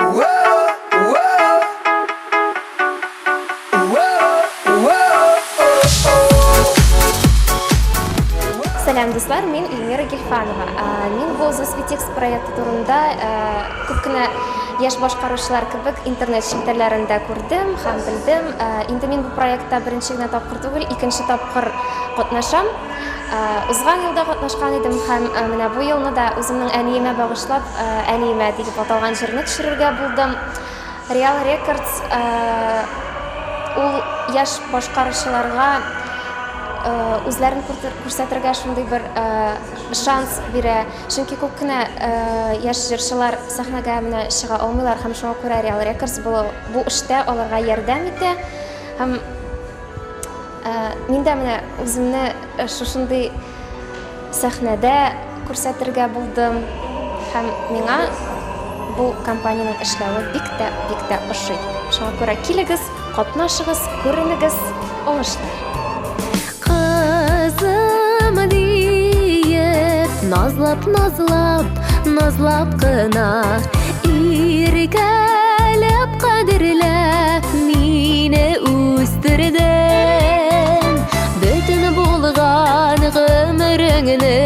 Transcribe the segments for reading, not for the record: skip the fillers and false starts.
Сәлем дуслар, мен Эльмира Гелфанова. Мен бұл Зосветекс проекты турында көп кенә яшь башкаручылар кебек интернет челтәрләрендә күрдем һәм белдем. Инде мин бу проектта беренче генә тапкыр түгел, икенче тапкыр катнашам. Узган елда катнашкан идем һәм менә бу елны да үземнең әниемә багышлап, әниемә дип аталган җырны төшерергә булдым. Real Records ул яшь башкаручыларга үзләрен күрсәтергә шундый бер шанс бирә. Чөнки күп кенә яшь җырчылар сәхнәгә менә чыга алмыйлар һәм шуңа күрә Real Records бу эштә аларга ярдәм итә. Һәм мин дә менә үземне шушындый сәхнәдә күрсәтергә булдым һәм миңа бу компаниянең эшләве бик тә ошый. Шуңа күрә килегез, катнашыгыз, күренегез, уңышлар. Назлап кына иркәләп кадерләп мине үстердең. Бөтен булган гомереңне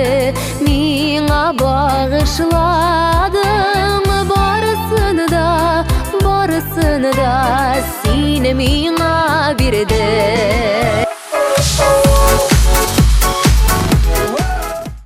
миңа багышладың. Барысын да син миңа бирдең.